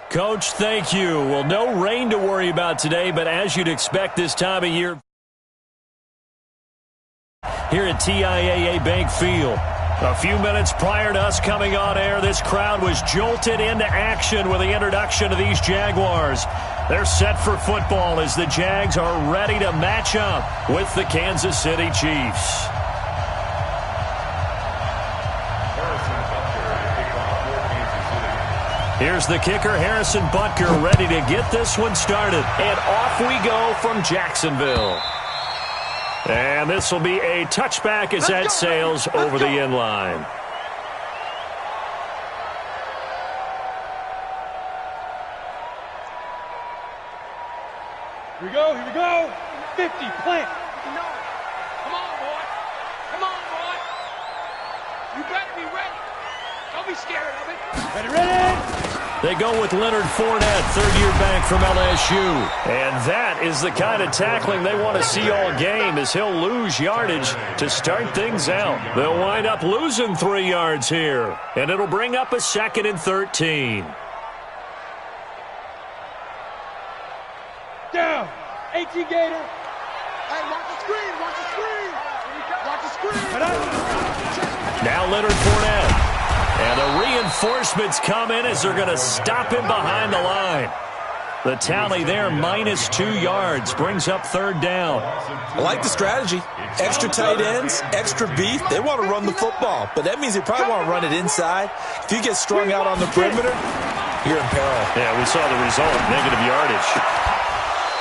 Coach, thank you. Well, no rain to worry about today, but as you'd expect this time of year here at TIAA Bank Field. A few minutes prior to us coming on air, this crowd was jolted into action with the introduction of these Jaguars. They're set for football as the Jags are ready to match up with the Kansas City Chiefs. Here's the kicker, Harrison Butker, ready to get this one started. And off we go from Jacksonville. And this will be a touchback as that sails over the end line. Here we go, here we go. 50, plant. Come on, boy. Come on, boy. You better be ready. Don't be scared of it. Ready, ready. They go with Leonard Fournette, third-year back from LSU. And that is the kind of tackling they want to see all game as he'll lose yardage to start things out. They'll wind up losing 3 yards here, and it'll bring up a 2nd and 13. Down. 18 Gator. Hey, watch the screen, watch the screen. Watch the screen. Now Leonard Fournette. And the reinforcements come in as they're going to stop him behind the line. The tally there, minus 2 yards, brings up 3rd down. I like the strategy. Extra tight ends, extra beef. They want to run the football, but that means they probably want to run it inside. If you get strung out on the perimeter, you're in peril. Yeah, we saw the result, negative yardage.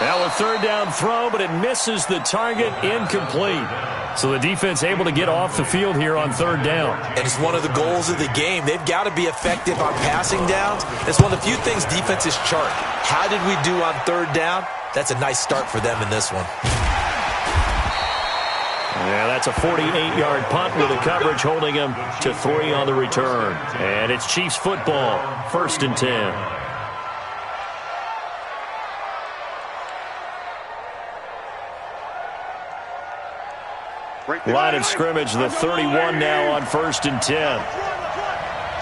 Now a 3rd down throw, but it misses the target, incomplete. So the defense able to get off the field here on 3rd down. And it's one of the goals of the game. They've got to be effective on passing downs. It's one of the few things defenses chart. How did we do on 3rd down? That's a nice start for them in this one. Yeah, that's a 48-yard punt with the coverage holding him to 3 on the return. And it's Chiefs football, 1st and 10. Line of scrimmage, the 31 now on 1st and 10.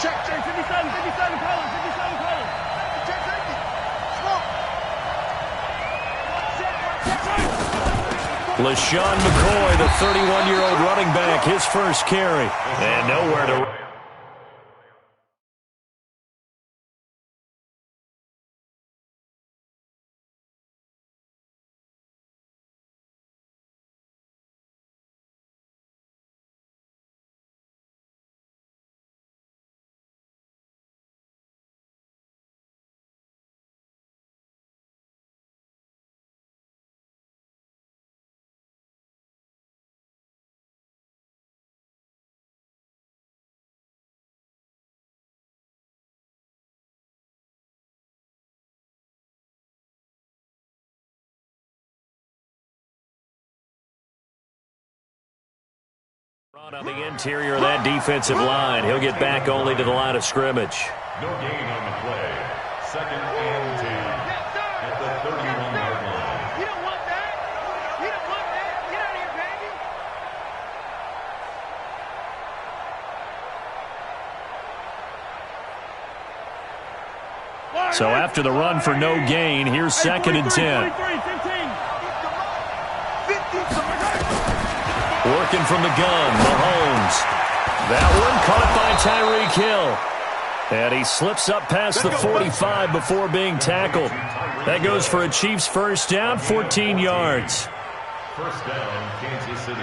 Check, 57, 57, colors, 57, colors. Check, LaShawn McCoy, the 31-year-old running back, his first carry. And nowhere to... On the interior of that defensive line. He'll get back only to the line of scrimmage. No gain on the play. 2nd and 10 at the 31-yard line. You don't want that. You don't want that. Get out of here, baby. So after the run for no gain, here's 2nd and 10. 50. Working from the gun, Mahomes. That one caught by Tyreek Hill. And he slips up past the 45 before being tackled. That goes for a Chiefs first down, 14 yards. First down, Kansas City.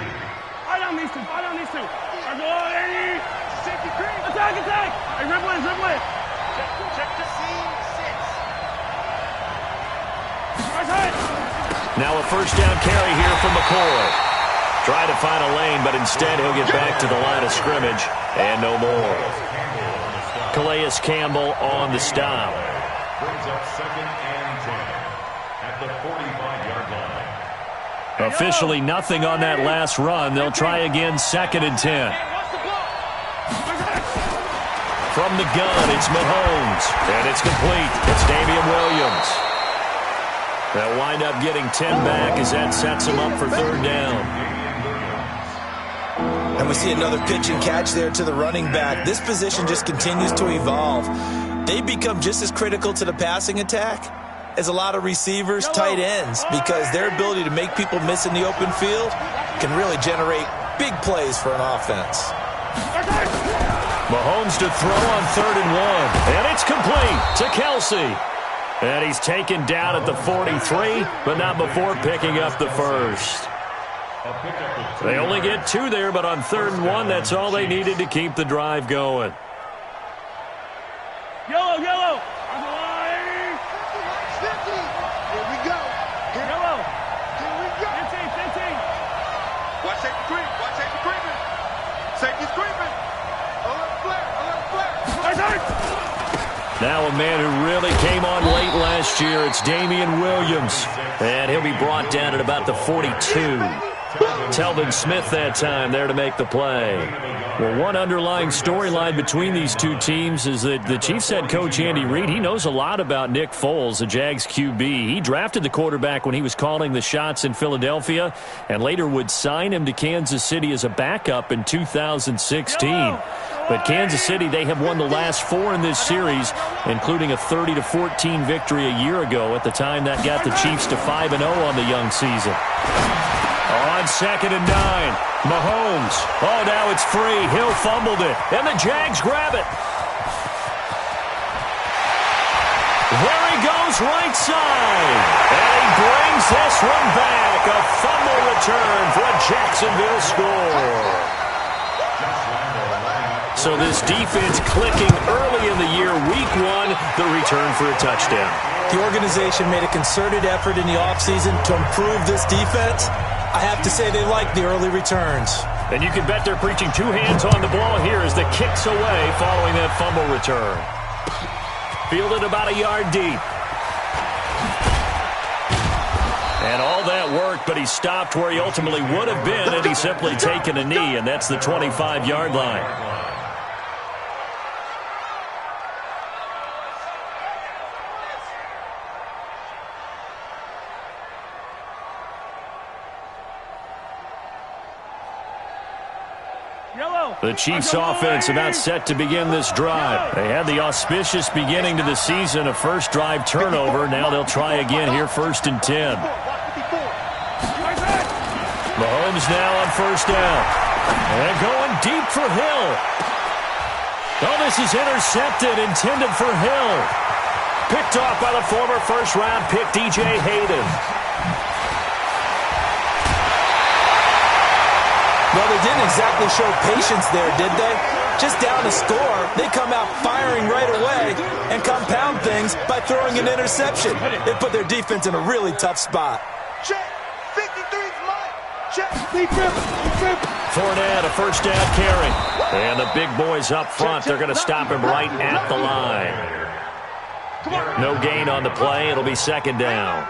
I don't need to. I'm going. Safety cream. Attack. Hey, dribble in. Check the seam. 6. Now a first down carry here from McCoy. Try to find a lane, but instead he'll get back to the line of scrimmage, and no more. Calais Campbell on the stop. Brings up 2nd and 10 at the 45-yard line. Officially nothing on that last run. They'll try again, 2nd and 10. From the gun, it's Mahomes, and it's complete. It's Damian Williams. They'll wind up getting 10 back as that sets them up for 3rd down. And we see another pitch and catch there to the running back. This position just continues to evolve. they become just as critical to the passing attack as a lot of receivers, tight ends, because their ability to make people miss in the open field can really generate big plays for an offense. Mahomes to throw on 3rd and 1. And it's complete to Kelsey. And he's taken down at the 43, but not before picking up the first. They only get 2 there, but on 3rd and 1, that's all they needed to keep the drive going. Yellow, yellow. On the line. 50. Here we go. Yellow. Here we go. 15. Watch safety creep. Watch safety creeping. Safety's creeping. A little flare. Now a man who really came on late last year, it's Damian Williams. And he'll be brought down at about the 42. Telvin Smith that time there to make the play. Well, one underlying storyline between these two teams is that the Chiefs head coach Andy Reid, he knows a lot about Nick Foles, the Jags QB. He drafted the quarterback when he was calling the shots in Philadelphia and later would sign him to Kansas City as a backup in 2016. But Kansas City, they have won the last 4 in this series, including a 30-14 victory a year ago. At the time, that got the Chiefs to 5-0 on the young season. On 2nd and 9, Mahomes. Oh, now it's free. Hill fumbled it, and the Jags grab it. There he goes, right side. And he brings this one back. A fumble return for a Jacksonville score. So this defense clicking early in the year, week 1, the return for a touchdown. The organization made a concerted effort in the offseason to improve this defense. I have to say they like the early returns. And you can bet they're preaching 2 hands on the ball here as the kick's away following that fumble return. Fielded about a yard deep. And all that worked, but he stopped where he ultimately would have been had he simply taken a knee, and that's the 25-yard line. The Chiefs offense about set to begin this drive. They had the auspicious beginning to the season, a first drive turnover. Now they'll try again here, 1st and 10. Mahomes now on 1st down. And going deep for Hill. Oh, this is intercepted, intended for Hill. Picked off by the former first-round pick, DJ Hayden. Well, they didn't exactly show patience there, did they? Just down to score, they come out firing right away and compound things by throwing an interception. They put their defense in a really tough spot. Check. 53's mine. Check. Be tripping. Fournette, a first down carry. And the big boys up front, they're going to stop him right at the line. No gain on the play. It'll be 2nd down.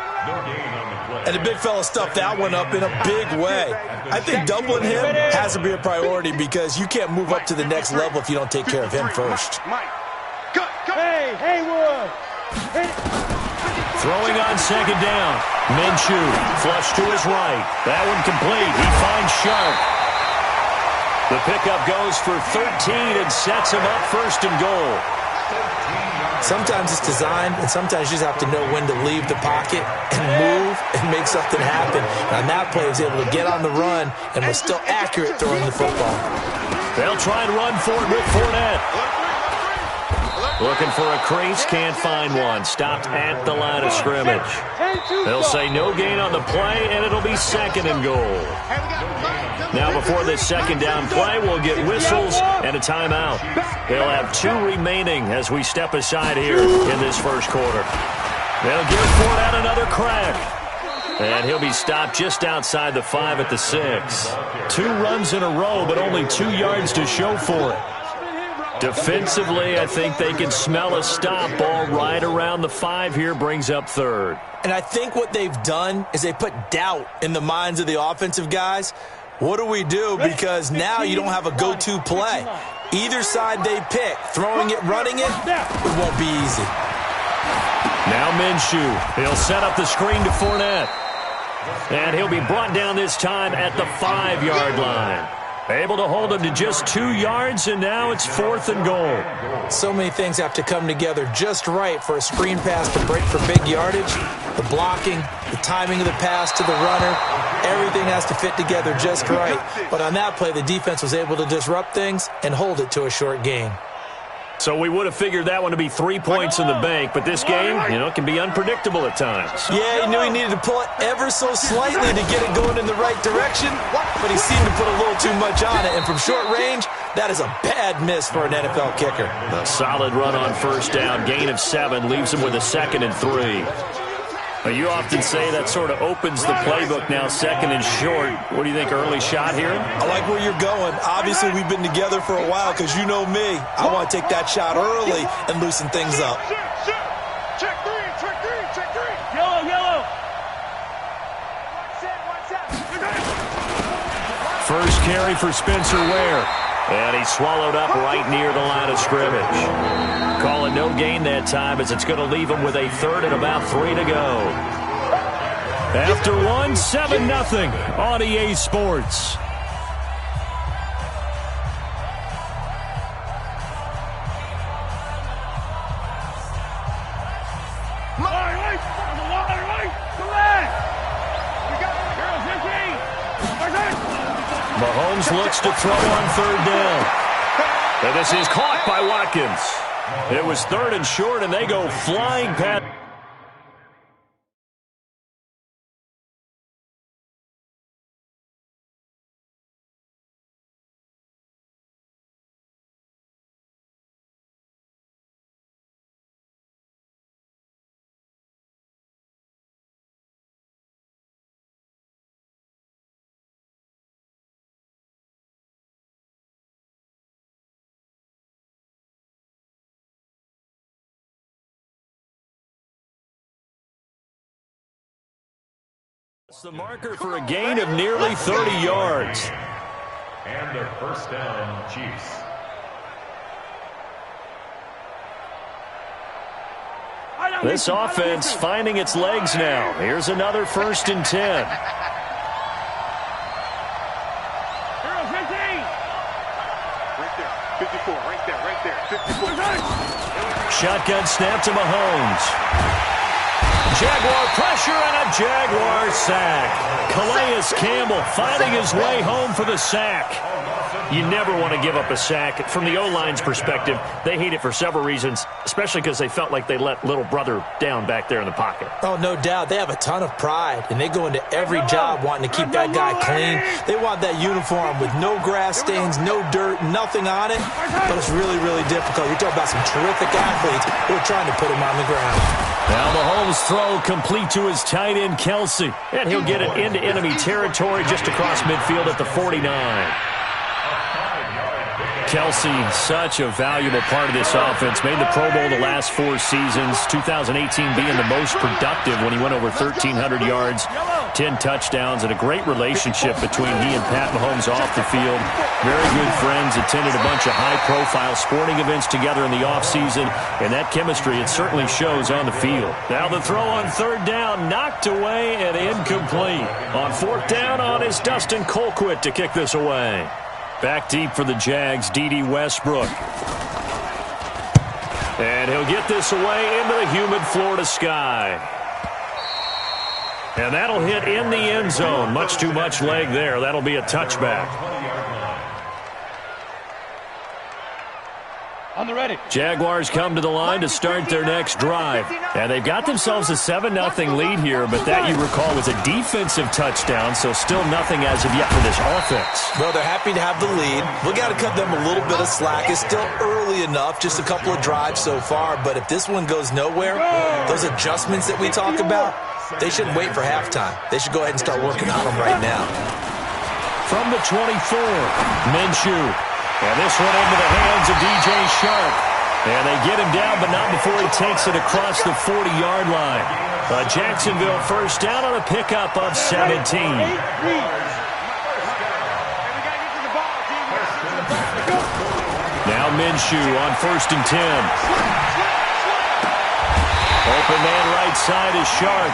And the big fella stuffed that one up in a big way. I think doubling him has to be a priority because you can't move up to the next level if you don't take care of him first. Hey, Haywood. Throwing on 2nd down. Minshew, flush to his right. That one complete. He finds Sharp. The pickup goes for 13 and sets him up 1st and goal. Sometimes it's designed, and sometimes you just have to know when to leave the pocket and move and make something happen. And on that play, he was able to get on the run and was still accurate throwing the football. They'll try and run for it with Fournette. Looking for a crease, can't find one. Stopped at the line of scrimmage. They'll say no gain on the play, and it'll be 2nd and goal. Now before this 2nd down play, we'll get whistles and a timeout. They'll have 2 remaining as we step aside here in this first quarter. They'll give Fournette another crack. And he'll be stopped just outside the 5 at the 6. 2 runs in a row, but only 2 yards to show for it. Defensively, I think they can smell a stop. Ball right around the 5 here, brings up 3rd. And I think what they've done is they put doubt in the minds of the offensive guys. What do we do? Because now you don't have a go-to play. Either side they pick, throwing it, running it, it won't be easy. Now Minshew. He'll set up the screen to Fournette. And he'll be brought down this time at the 5-yard line. Able to hold him to just 2 yards, and now it's 4th and goal. So many things have to come together just right for a screen pass to break for big yardage. The blocking, the timing of the pass to the runner, everything has to fit together just right. But on that play, the defense was able to disrupt things and hold it to a short gain. So we would have figured that one to be 3 points in the bank, but this game, can be unpredictable at times. Yeah, he knew he needed to pull it ever so slightly to get it going in the right direction, but he seemed to put a little too much on it. And from short range, that is a bad miss for an NFL kicker. A solid run on first down, gain of 7, leaves him with a 2nd and 3. You often say that sort of opens the playbook now, 2nd and short. What do you think, early shot here? I like where you're going. Obviously, we've been together for a while because you know me. I want to take that shot early and loosen things up. Check three. Yellow. First carry for Spencer Ware. And he swallowed up right near the line of scrimmage. Call it no gain that time as it's going to leave him with a 3rd and about 3 to go. After 1, 7-0 on EA Sports. Mahomes looks to throw on 3rd down. And this is caught by Watkins. It was 3rd and short, and they go flying past. It's the marker for a gain of nearly 30 yards. And a first down, Chiefs. This offense finding its legs now. Here's another 1st and 10. Right there. 54, right there. 54. Shotgun snap to Mahomes. Jaguar pressure and a Jaguar sack. Calais Campbell finding his way home for the sack. You never want to give up a sack. From the O-line's perspective, they hate it for several reasons, especially because they felt like they let little brother down back there in the pocket. Oh, no doubt. They have a ton of pride, and they go into every job wanting to keep that guy clean. They want that uniform with no grass stains, no dirt, nothing on it, but it's really, really difficult. You're talking about some terrific athletes who are trying to put him on the ground. Now Mahomes' throw complete to his tight end, Kelsey, and he'll get it into enemy territory just across midfield at the 49. Kelsey, such a valuable part of this offense. Made the Pro Bowl the last 4 seasons. 2018 being the most productive when he went over 1,300 yards, 10 touchdowns, and a great relationship between he and Pat Mahomes off the field. Very good friends, attended a bunch of high-profile sporting events together in the offseason, and that chemistry, it certainly shows on the field. Now the throw on 3rd down, knocked away and incomplete. On 4th down on is Dustin Colquitt to kick this away. Back deep for the Jags, D.D. Westbrook. And he'll get this away into the humid Florida sky. And that'll hit in the end zone. Much too much leg there. That'll be a touchback. On the ready. Jaguars come to the line to start their next drive. And they've got themselves a 7-0 lead here, but that, you recall, was a defensive touchdown, so still nothing as of yet for this offense. Well, they're happy to have the lead. We got to cut them a little bit of slack. It's still early enough, just a couple of drives so far, but if this one goes nowhere, those adjustments that we talk about, they shouldn't wait for halftime. They should go ahead and start working on them right now. From the 24, Minshew. And this one into the hands of DJ Shark. And they get him down, but not before he takes it across the 40-yard line. A Jacksonville first down on a pickup of 17. Now Minshew on 1st and 10. Open man right side is Shark.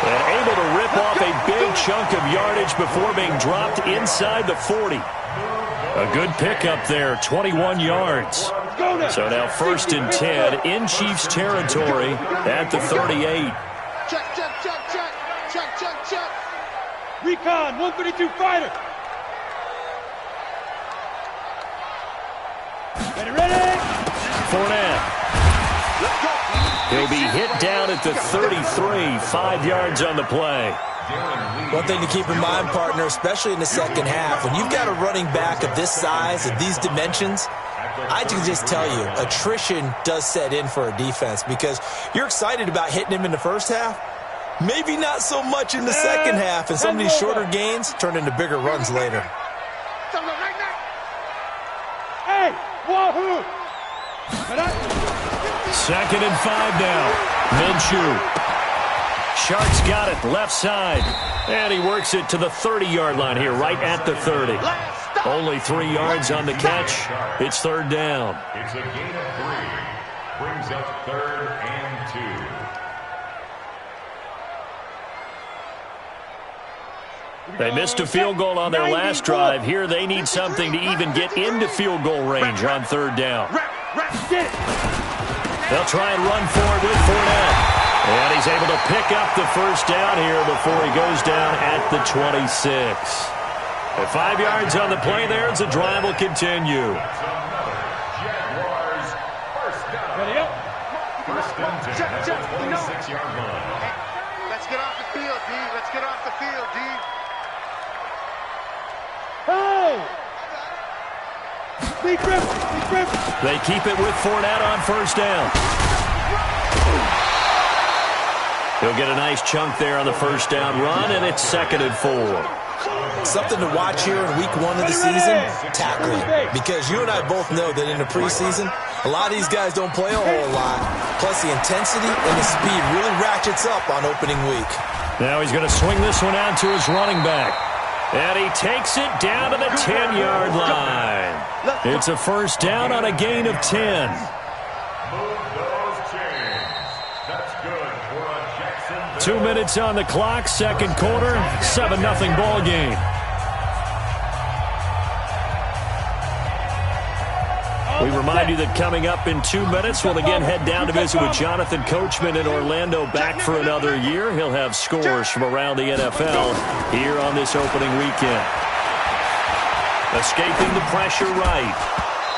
And able to rip off a big chunk of yardage before being dropped inside the 40. A good pickup there, 21 yards. So now 1st and 10 in Chiefs territory at the 38. Check, check, check, check. Check, check, check. Recon, 132 fighter. Ready? Fournette. He'll be hit down at the 33, 5 yards on the play. One thing to keep in mind, partner, especially in the second half, when you've got a running back of this size, of these dimensions, I can just tell you, attrition does set in for a defense because you're excited about hitting him in the first half. Maybe not so much in the second half, and some of these shorter gains turn into bigger runs later. Hey, wahoo! 2nd and 5 now. Minshew. Sharks got it, left side. And he works it to the 30-yard line here, right at the 30. Only 3 yards on the catch. It's 3rd down. It's a gain of 3. Brings up 3rd and 2. They missed a field goal on their last drive. Here they need something to even get into field goal range on 3rd down. They'll try and run forward with Fournette. And he's able to pick up the 1st down here before he goes down at the 26. At 5 yards on the play there as the drive will continue. Jaguars, 1st down. Ready up. 1st and 10 at the 26-yard line. Let's get off the field, D. Let's get off the field, D. Hey! Big grip, big grip. They keep it with Fournette on 1st down. He'll get a nice chunk there on the 1st down run, and it's 2nd and 4. Something to watch here in week 1 of the season, tackling. Because you and I both know that in the preseason, a lot of these guys don't play a whole lot. Plus the intensity and the speed really ratchets up on opening week. Now he's going to swing this one out to his running back. And he takes it down to the 10-yard line. It's a 1st down on a gain of 10. Move those chains. That's good for a Jackson. 2 minutes on the clock, 2nd quarter, 7-0 ball game. We remind you that coming up in 2 minutes, we'll again head down to visit with Jonathan Coachman in Orlando, back for another year. He'll have scores from around the NFL here on this opening weekend. Escaping the pressure right.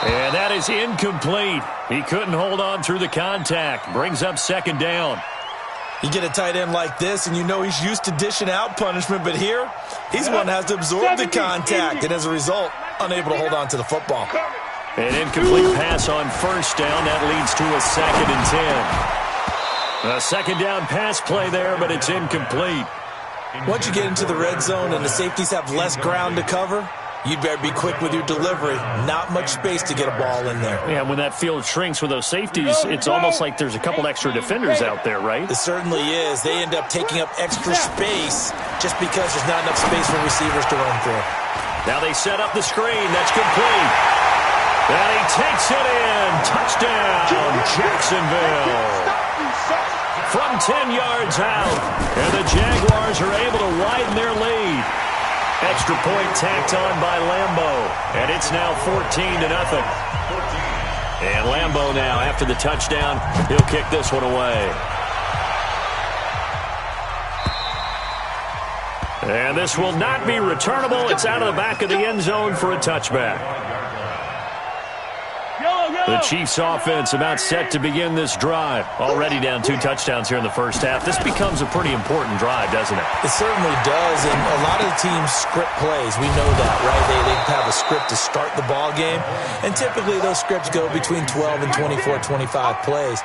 And that is incomplete. He couldn't hold on through the contact. Brings up 2nd down. You get a tight end like this, and you know he's used to dishing out punishment, but here, he's one that has to absorb the contact, and as a result, unable to hold on to the football. An incomplete pass on 1st down. That leads to a 2nd and 10. A 2nd down pass play there, but it's incomplete. Once you get into the red zone and the safeties have less ground to cover, you'd better be quick with your delivery. Not much space to get a ball in there. Yeah, when that field shrinks with those safeties, it's almost like there's a couple extra defenders out there, right? It certainly is. They end up taking up extra space just because there's not enough space for receivers to run through. Now they set up the screen. That's complete. And he takes it in. Touchdown, Jacksonville. From 10 yards out. And the Jaguars are able to widen their lead. Extra point tacked on by Lambeau. And it's now 14-0. And Lambeau now, after the touchdown, he'll kick this one away. And this will not be returnable. It's out of the back of the end zone for a touchback. The Chiefs offense about set to begin this drive. Already down 2 touchdowns here in the first half. This becomes a pretty important drive, doesn't it? It certainly does, and a lot of the teams script plays. We know that, right? They have a script to start the ball game, and typically those scripts go between 12 and 24, 25 plays.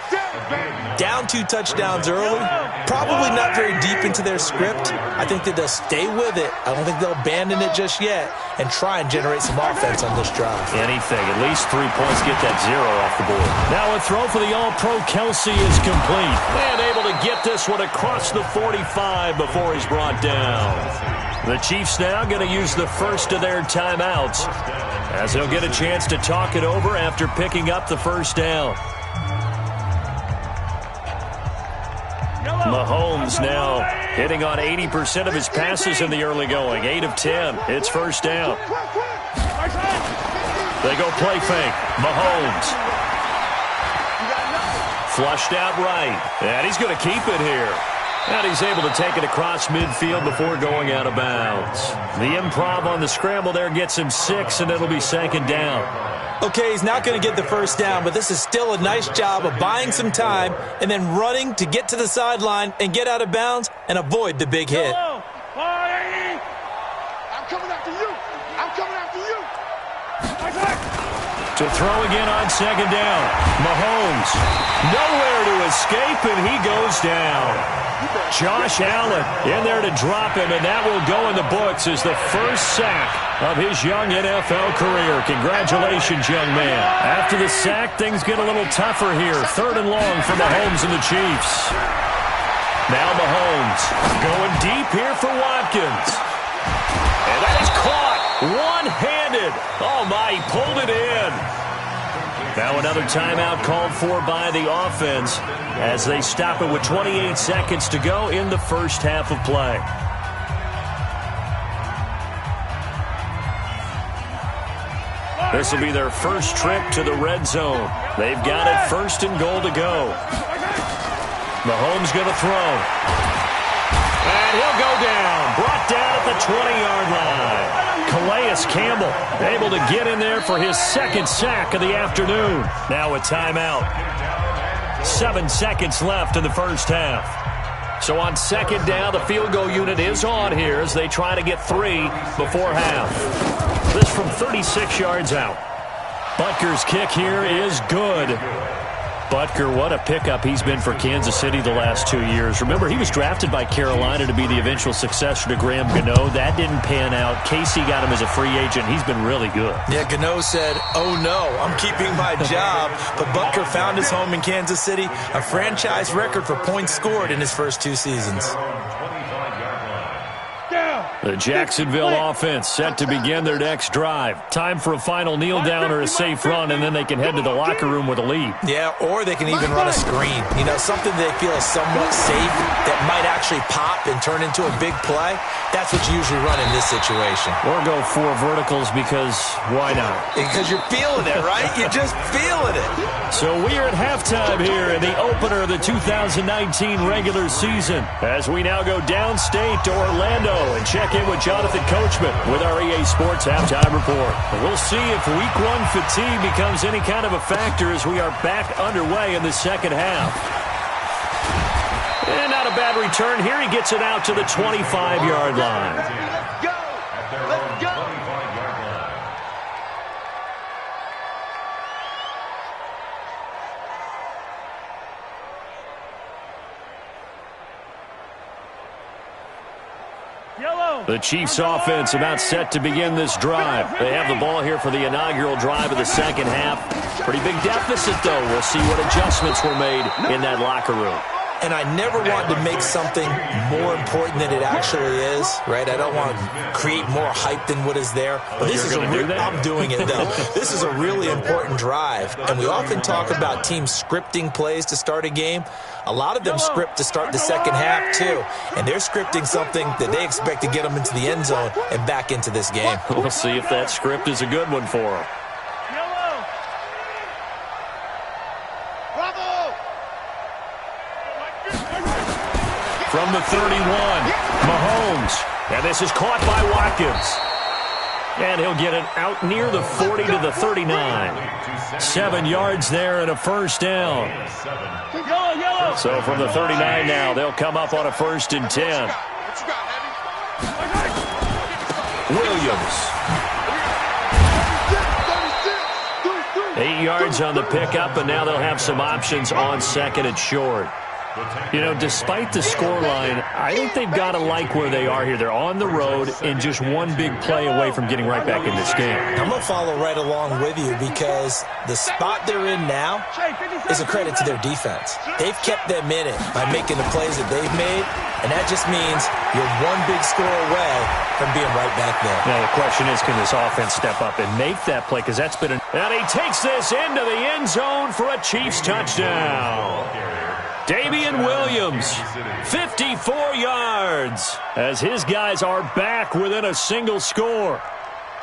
Down 2 touchdowns early, probably not very deep into their script. I think that they'll stay with it. I don't think they'll abandon it just yet and try and generate some offense on this drive. Anything, at least 3 points, get that 0 off the board. Now a throw for the All-Pro Kelsey is complete. And able to get this one across the 45 before he's brought down. The Chiefs now going to use the first of their timeouts as they'll get a chance to talk it over after picking up the 1st down. Mahomes now hitting on 80% of his passes in the early going. 8 of 10. It's first down. They go play fake. Mahomes. Flushed out right. And he's going to keep it here. And he's able to take it across midfield before going out of bounds. The improv on the scramble there gets him 6, and it'll be second down. Okay, he's not going to get the first down, but this is still a nice job of buying some time and then running to get to the sideline and get out of bounds and avoid the big hit. I'm coming after you. I'm coming after you. To throw again on second down. Mahomes. Nowhere to escape, and he goes down. Josh Allen in there to drop him, and that will go in the books as the first sack of his young NFL career. Congratulations, young man. After the sack, things get a little tougher here. 3rd and long for Mahomes and the Chiefs. Now Mahomes going deep here for Watkins. And that is caught one-handed. Oh, my, he pulled it in. Now another timeout called for by the offense as they stop it with 28 seconds to go in the first half of play. This will be their first trip to the red zone. They've got it 1st and goal to go. Mahomes going to throw. And he'll go down. Brought down at the 20-yard line. Calais Campbell able to get in there for his 2nd sack of the afternoon. Now a timeout. 7 seconds left in the first half. So on second down, the field goal unit is on here as they try to get 3 before half. This from 36 yards out. Butker's kick here is good. Butker, what a pickup he's been for Kansas City the last 2 years. Remember, he was drafted by Carolina to be the eventual successor to Graham Gano. That didn't pan out. Casey got him as a free agent. He's been really good. Yeah, Gano said, oh no, I'm keeping my job. But Butker found his home in Kansas City, a franchise record for points scored in his first 2 seasons. The Jacksonville offense set to begin their next drive. Time for a final kneel down or a safe run, and then they can head to the locker room with a lead. Yeah, or they can even run a screen. You know, something they feel is somewhat safe that might actually pop and turn into a big play. That's what you usually run in this situation. Or go 4 verticals because why not? Because you're feeling it, right? You're just feeling it. So we are at halftime here in the opener of the 2019 regular season as we now go downstate to Orlando and check in with Jonathan Coachman with our EA Sports Halftime Report. We'll see if Week 1 fatigue becomes any kind of a factor as we are back underway in the second half. And not a bad return here. He gets it out to the 25-yard line. Let's go. Let's go. The Chiefs offense about set to begin this drive. They have the ball here for the inaugural drive of the second half. Pretty big deficit, though. We'll see what adjustments were made in that locker room. And I never want to make something more important than it actually is, right? I don't want to create more hype than what is there. But this is I'm doing it, though. This is a really important drive. And we often talk about teams scripting plays to start a game. A lot of them script to start the second half, too. And they're scripting something that they expect to get them into the end zone and back into this game. We'll see if that script is a good one for them. From the 31, Mahomes. And this is caught by Watkins. And he'll get it out near the 40 to the 39. 7 yards there and a first down. So from the 39 now, they'll come up on a 1st and 10. Williams. 8 yards on the pickup, and now they'll have some options on 2nd and short. You know, despite the scoreline, I think they've got to like where they are here. They're on the road and just one big play away from getting right back in this game. I'm going to follow right along with you because the spot they're in now is a credit to their defense. They've kept them in it by making the plays that they've made, and that just means you're one big score away from being right back there. Now, the question is, can this offense step up and make that play? Because that's been and he takes this into the end zone for a Chiefs touchdown. Damian Williams, 54 yards, as his guys are back within a single score.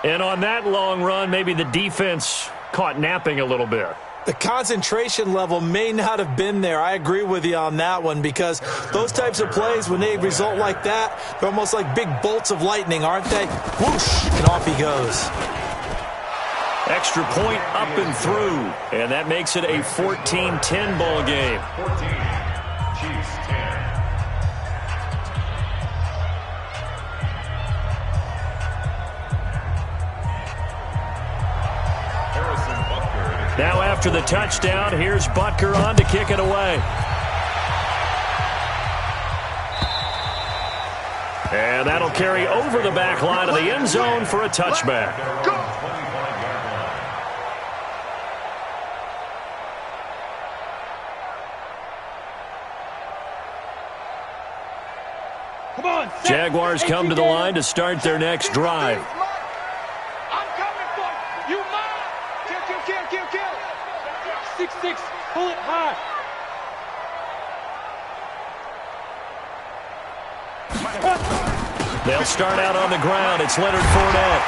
And on that long run, maybe the defense caught napping a little bit. The concentration level may not have been there. I agree with you on that one, because those types of plays, when they result like that, they're almost like big bolts of lightning, aren't they? Whoosh, and off he goes. Extra point up and through, and that makes it a 14-10 ball game. 14, Chiefs 10. Now after the touchdown, here's Butker on to kick it away. And that'll carry over the back line of the end zone for a touchback. Come on, Jaguars come to the line to start their next drive. I'm coming for you. You mine. Kill. 6-6. Pull it high. They'll start out on the ground. It's Leonard Fournette.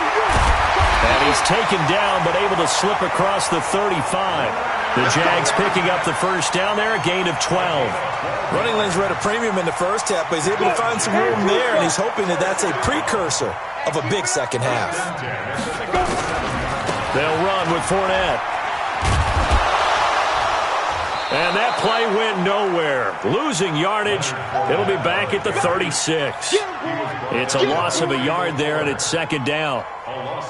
And he's taken down, but able to slip across the 35. The Jags picking up the first down there, a gain of 12. Running lanes were at a premium in the first half, but he's able to find some room there, and he's hoping that that's a precursor of a big second half. They'll run with Fournette. And that play went nowhere. Losing yardage. It'll be back at the 36. It's a loss of a yard there, and it's second down.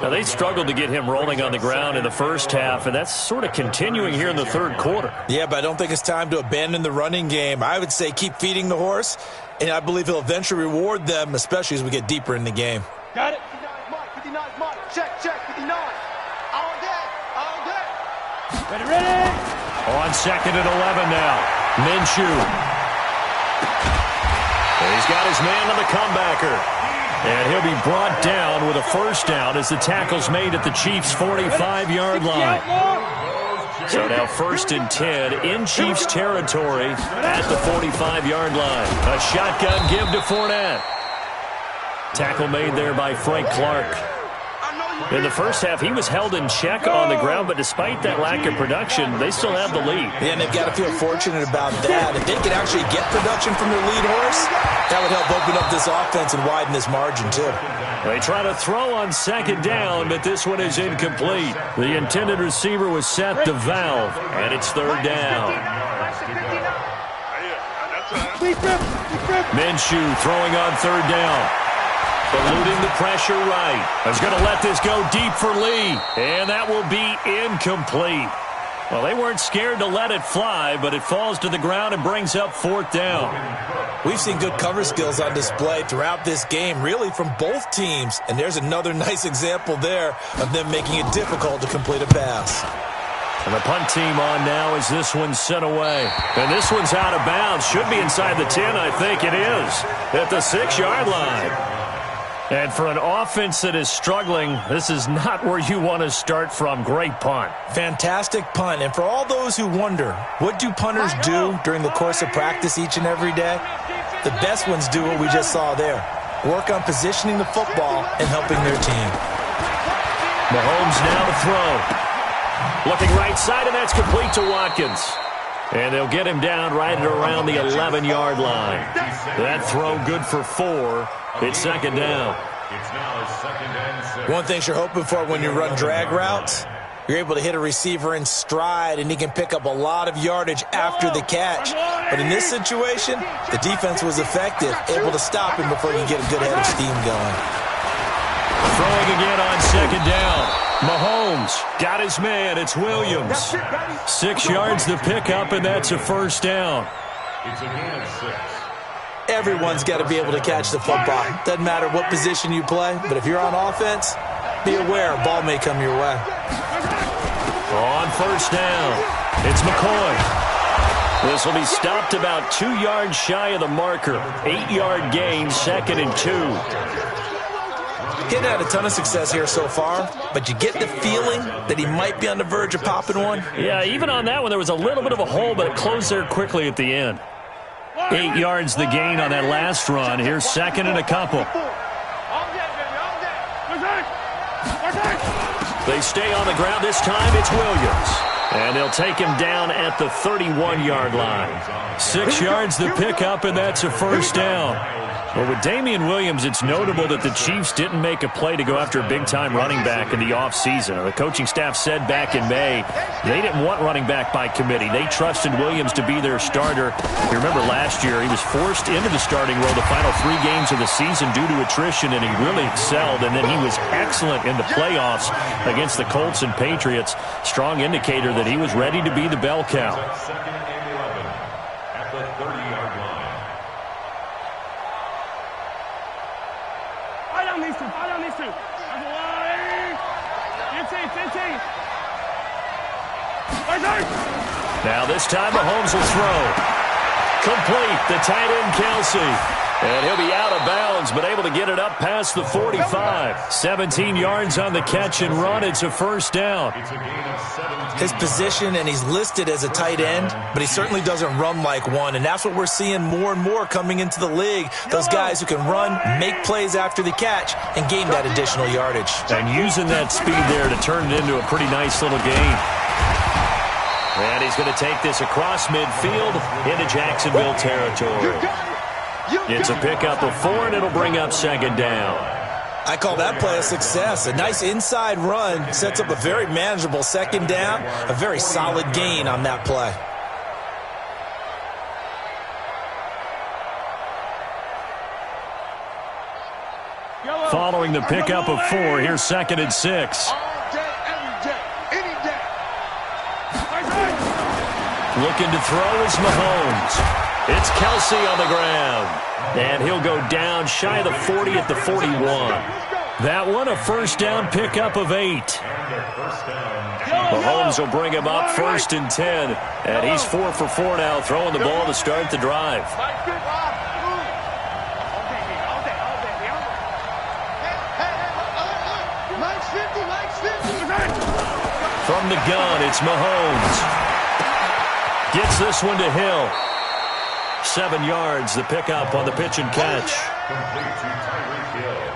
Now, they struggled to get him rolling on the ground in the first half, and that's sort of continuing here in the third quarter. Yeah, but I don't think it's time to abandon the running game. I would say keep feeding the horse, and I believe he'll eventually reward them, especially as we get deeper in the game. Got it. 59 Mike. Check. 59. All day. Ready. On second and 11 now. Minshew. He's got his man on the comebacker. And he'll be brought down with a first down as the tackle's made at the Chiefs' 45-yard line. So now 1st and 10 in Chiefs territory at the 45-yard line. A shotgun give to Fournette. Tackle made there by Frank Clark. In the first half, he was held in check on the ground, but despite that lack of production, they still have the lead. Yeah, and they've got to feel fortunate about that. If they can actually get production from their lead horse, that would help open up this offense and widen this margin, too. They try to throw on second down, but this one is incomplete. The intended receiver was set to Valve, and it's third down. Minshew throwing on third down. Eluding the pressure right. He's going to let this go deep for Lee. And that will be incomplete. Well, they weren't scared to let it fly, but it falls to the ground and brings up fourth down. We've seen good cover skills on display throughout this game, really from both teams. And there's another nice example there of them making it difficult to complete a pass. And the punt team on now as this one's sent away. And this one's out of bounds. Should be inside the 10, I think it is. At the 6-yard line. And for an offense that is struggling, this is not where you want to start from. Great punt. Fantastic punt. And for all those who wonder, what do punters do during the course of practice each and every day? The best ones do what we just saw there. Work on positioning the football and helping their team. Mahomes now to throw. Looking right side, and that's complete to Watkins. And they'll get him down right at around the 11-yard line. That throw good for 4. It's second down. It's now 2nd and 6. One thing you're hoping for when you run drag routes, you're able to hit a receiver in stride, and he can pick up a lot of yardage after the catch. But in this situation, the defense was effective, able to stop him before he could get a good head of steam going. Throwing again on second down. Mahomes got his man. It's Williams. 6 yards the pickup, and that's a first down. It's a gain of 6. Everyone's got to be able to catch the football. Doesn't matter what position you play, but if you're on offense, be aware a ball may come your way. On first down, it's McCoy. This will be stopped about 2 yards shy of the marker. 8-yard gain, 2nd and 2. He's had a ton of success here so far, but you get the feeling that he might be on the verge of popping one. Yeah, even on that one, there was a little bit of a hole, but it closed there quickly at the end. 8 yards the gain on that last run. Here's second and a couple. They stay on the ground. This time it's Williams. And they'll take him down at the 31-yard line. 6 yards the pickup, and that's a first down. Well, with Damian Williams, it's notable that the Chiefs didn't make a play to go after a big-time running back in the offseason. The coaching staff said back in May they didn't want running back by committee. They trusted Williams to be their starter. You remember last year he was forced into the starting role the final 3 games of the season due to attrition, and he really excelled. And then he was excellent in the playoffs against the Colts and Patriots. Strong indicator that he was ready to be the bell cow. Second and 11 at the 30-yard line. These two. Now this time Mahomes will throw. Complete, the tight end Kelsey. And he'll be out of bounds, but able to get it up past the 45. 17 yards on the catch and run. It's a first down. His position, and he's listed as a tight end, but he certainly doesn't run like one, and that's what we're seeing more and more coming into the league. Those guys who can run, make plays after the catch, and gain that additional yardage. And using that speed there to turn it into a pretty nice little gain. And he's going to take this across midfield into Jacksonville territory. It's a pickup of 4, and it'll bring up second down. I call that play a success. A nice inside run sets up a very manageable second down, a very solid gain on that play. Following the pickup of 4, here's second and 6. Looking to throw is Mahomes. It's Kelsey on the ground. And he'll go down shy of the 40 at the 41. That one, a first down pickup of 8. Mahomes will bring him up first and 10. And he's 4 for 4 now, throwing the ball to start the drive. From the gun, it's Mahomes. Gets this one to Hill. 7 yards, the pickup on the pitch and catch. Complete to Tyreek Hill.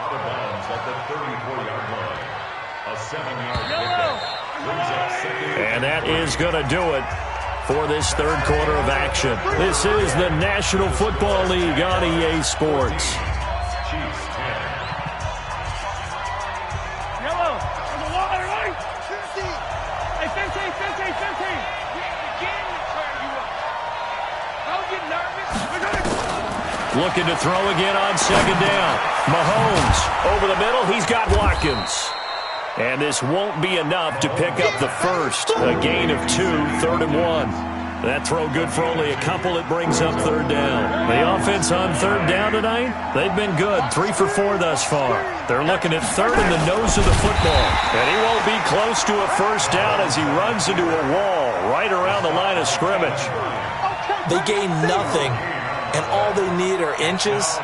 Out of bounds at the 34-yard line. A 7-yard pickup. Brings up second. And that is going to do it for this third quarter of action. This is the National Football League on EA Sports. Chiefs 10. Looking to throw again on second down. Mahomes over the middle. He's got Watkins. And this won't be enough to pick up the first. A gain of 2, 3rd and 1. That throw good for only a couple. It brings up third down. The offense on third down tonight, they've been good. 3 for 4 thus far. They're looking at third in the nose of the football. And he won't be close to a first down as he runs into a wall right around the line of scrimmage. They gain nothing, and all they need are inches.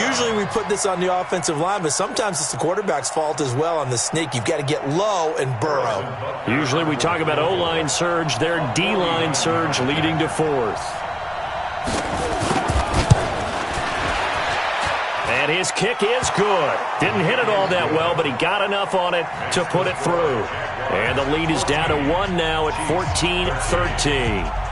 Usually we put this on the offensive line, but sometimes it's the quarterback's fault as well on the sneak. You've got to get low and burrow. Usually we talk about O-line surge, their D-line surge leading to 4th. And his kick is good. Didn't hit it all that well, but he got enough on it to put it through. And the lead is down to 1 now at 14-13.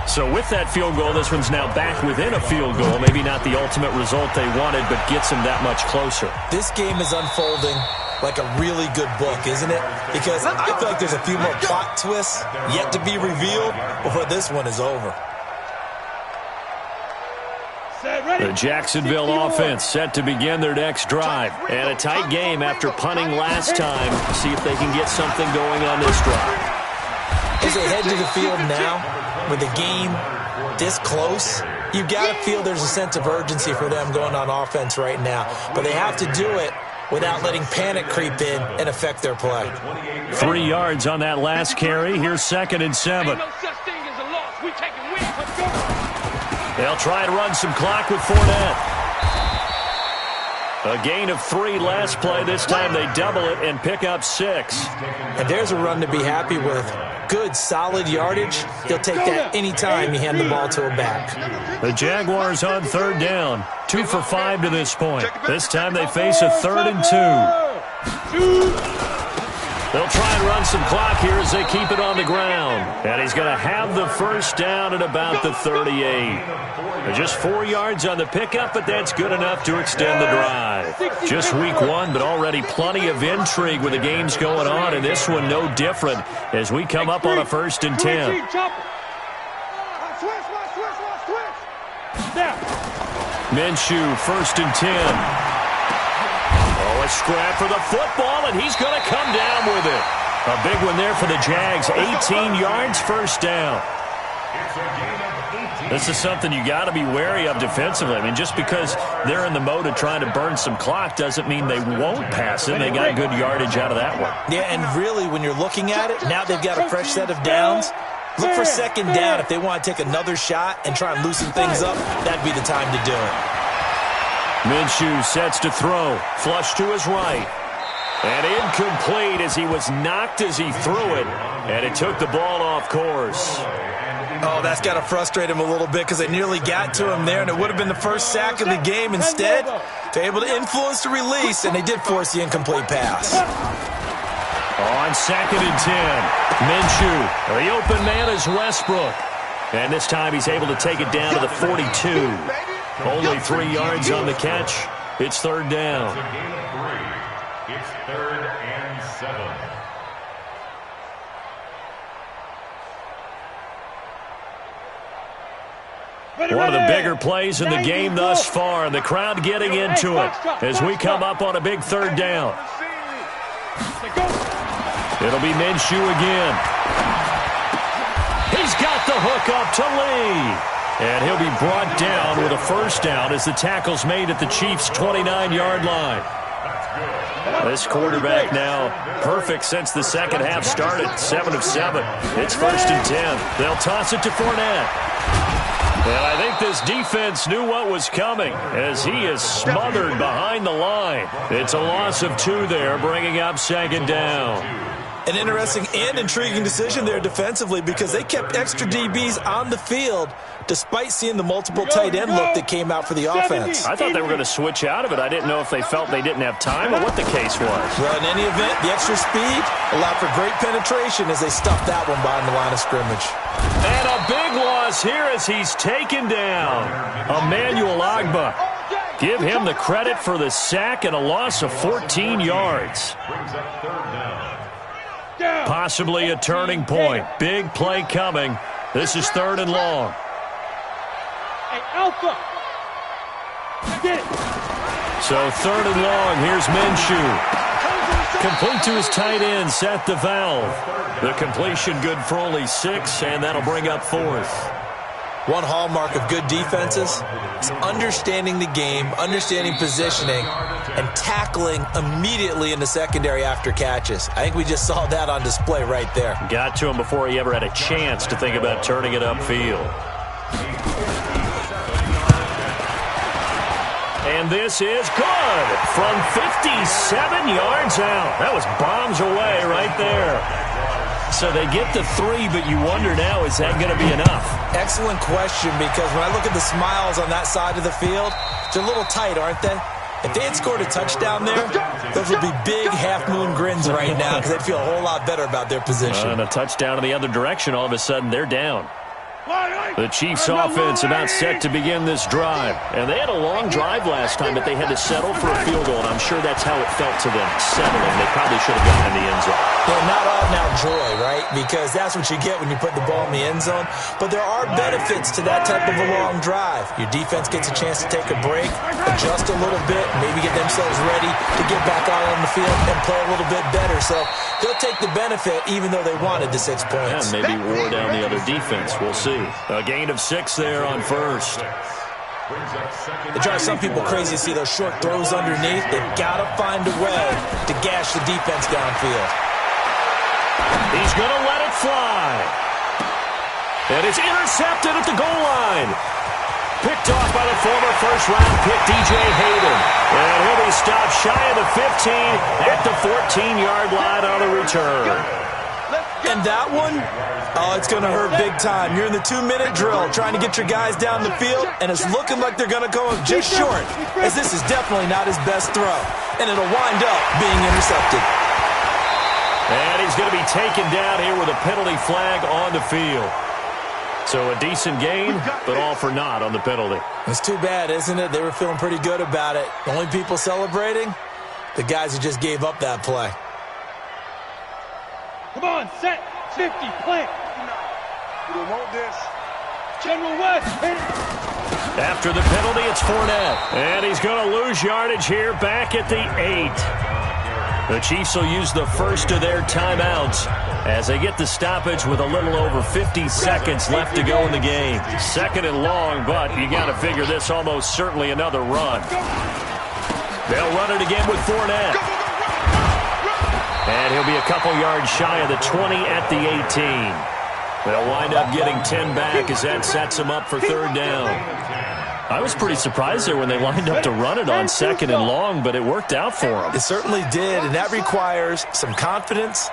So with that field goal, this one's now back within a field goal. Maybe not the ultimate result they wanted, but gets them that much closer. This game is unfolding like a really good book, isn't it? Because I feel like there's a few more plot twists yet to be revealed before this one is over. The Jacksonville offense set to begin their next drive. And a tight game after punting last time. See if they can get something going on this drive. As they head to the field now, with the game this close, you've got to feel there's a sense of urgency for them going on offense right now. But they have to do it without letting panic creep in and affect their play. 3 yards on that last carry. Here's 2nd and 7. They'll try and run some clock with Fournette. A gain of 3 last play. This time they double it and pick up 6. And there's a run to be happy with. Good, solid yardage. He'll take that any time you hand the ball to a back. The Jaguars on 3rd down. 2 for 5 to this point. This time they face a 3rd and 2. They'll try and run some clock here as they keep it on the ground. And he's going to have the first down at about the 38. Just 4 yards on the pickup, but that's good enough to extend the drive. Just week 1, but already plenty of intrigue with the games going on, and this one no different as we come up on a 1st and 10. Minshew, 1st and 10. Oh, a scrap for the football, and he's going to come down with it. A big one there for the Jags. 18 yards, 1st down. This is something you got to be wary of defensively. I mean, just because they're in the mode of trying to burn some clock doesn't mean they won't pass it. They got good yardage out of that one. Yeah, and really, when you're looking at it, now they've got a fresh set of downs. Look for 2nd down. If they want to take another shot and try and loosen things up, that'd be the time to do it. Minshew sets to throw. Flush to his right. And incomplete as he was knocked as he threw it. And it took the ball off course. Oh, that's got to frustrate him a little bit because they nearly got to him there, and it would have been the first sack of the game. Instead, they're able to influence the release, and they did force the incomplete pass. On 2nd and 10, Minshew. The open man is Westbrook. And this time he's able to take it down to the 42. Only 3 yards on the catch. It's 3rd down. It's a gain of 3. It's 3rd and 7. One of the bigger plays in the game thus far, and the crowd getting into it as we come up on a big 3rd down. It'll be Minshew again. He's got the hook up to Lee. And he'll be brought down with a 1st down as the tackle's made at the Chiefs' 29-yard line. This quarterback now perfect since the second half started. 7 of 7. It's 1st and 10. They'll toss it to Fournette. And I think this defense knew what was coming as he is smothered behind the line. It's a loss of 2 there, bringing up 2nd down. An interesting and intriguing decision there defensively because they kept extra DBs on the field despite seeing the multiple tight end look that came out for the offense. I thought they were going to switch out of it. I didn't know if they felt they didn't have time or what the case was. Well, in any event, the extra speed allowed for great penetration as they stuffed that one behind the line of scrimmage. And a big loss here as he's taken down. Emmanuel Ogbah. Give him the credit for the sack and a loss of 14 yards. Brings up 3rd down. Possibly a turning point. Big play coming. This is 3rd and long. Hey, Alpha. So 3rd and long. Here's Minshew. Complete to his tight end, Seth DeValve. The completion good for only 6, and that'll bring up 4th. One hallmark of good defenses is understanding the game, understanding positioning, and tackling immediately in the secondary after catches. I think we just saw that on display right there. Got to him before he ever had a chance to think about turning it upfield. And this is good from 57 yards out. That was bombs away right there. So they get the 3, but you wonder now, is that going to be enough? Excellent question, because when I look at the smiles on that side of the field, they're a little tight, aren't they? If they had scored a touchdown there, those would be big half-moon grins right now because they'd feel a whole lot better about their position. And a touchdown in the other direction, all of a sudden they're down. The Chiefs offense about set to begin this drive. And they had a long drive last time, but they had to settle for a field goal, and I'm sure that's how it felt to them, settling. They probably should have gotten in the end zone. Yeah, not all now joy, right? Because that's what you get when you put the ball in the end zone. But there are benefits to that type of a long drive. Your defense gets a chance to take a break, adjust a little bit, maybe get themselves ready to get back out on the field and play a little bit better. So they'll take the benefit even though they wanted the 6 points. Yeah, maybe wore down the other defense. We'll see. A gain of 6 there on 1st. It drives some people crazy to see those short throws underneath. They've got to find a way to gash the defense downfield. He's going to let it fly. And it's intercepted at the goal line. Picked off by the former first-round pick, DJ Hayden. And he'll be stopped shy of the 15 at the 14-yard line on the return. And that one, oh, it's going to hurt big time. You're in the 2-minute drill trying to get your guys down the field, and it's looking like they're going to go just short, as this is definitely not his best throw. And it'll wind up being intercepted. And he's going to be taken down here with a penalty flag on the field. So a decent gain, but all for naught on the penalty. It's too bad, isn't it? They were feeling pretty good about it. The only people celebrating, the guys who just gave up that play. Come on, set, 50, plant. We don't want this. General West. After the penalty, it's Fournette. And he's going to lose yardage here back at the 8. The Chiefs will use the first of their timeouts as they get the stoppage with a little over 50 seconds left to go in the game. Second and long, but you got to figure this almost certainly another run. They'll run it again with Fournette. And he'll be a couple yards shy of the 20 at the 18. They'll wind up getting 10 back as that sets them up for third down. I was pretty surprised there when they lined up to run it on second and long, but it worked out for them. It certainly did, and that requires some confidence,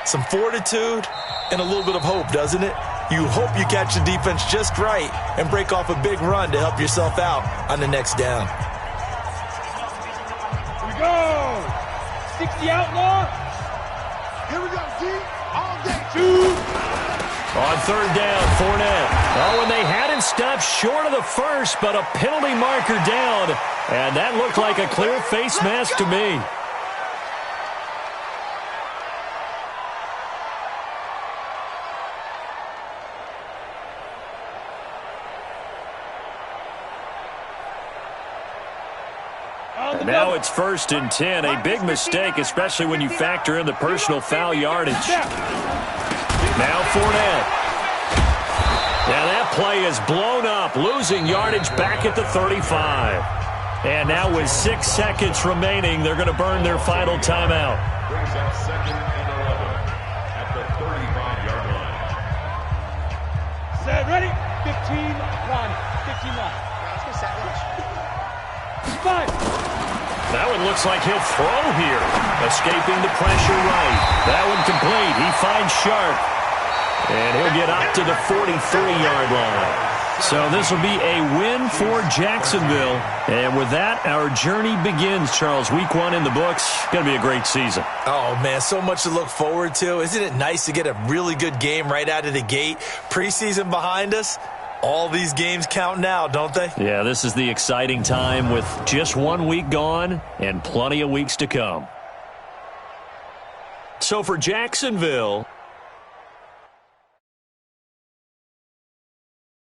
some fortitude, and a little bit of hope, doesn't it? You hope you catch the defense just right and break off a big run to help yourself out on the next down. Here we go. 60 outlaw. Here we go, D. All day. 2. On third down, Fournette. Oh, and they had him stopped short of the first, but a penalty marker down. And that looked like a clear face mask to me. And now it's 1st and 10. A big mistake, especially when you factor in the personal foul yardage. Now Fournette. Yeah, that play is blown up, losing yardage back at the 35. And now with 6 seconds remaining, they're going to burn their final timeout. Brings up 2nd and 11 at the 35-yard line. Set, ready? 15, Ronnie. 15 line. Five. That one looks like he'll throw here. Escaping the pressure right. That one complete. He finds Sharp. And he'll get up to the 43-yard line. So this will be a win for Jacksonville. And with that, our journey begins, Charles. Week 1 in the books. Going to be a great season. Oh, man, so much to look forward to. Isn't it nice to get a really good game right out of the gate? Preseason behind us. All these games count now, don't they? Yeah, this is the exciting time with just 1 week gone and plenty of weeks to come. So for Jacksonville,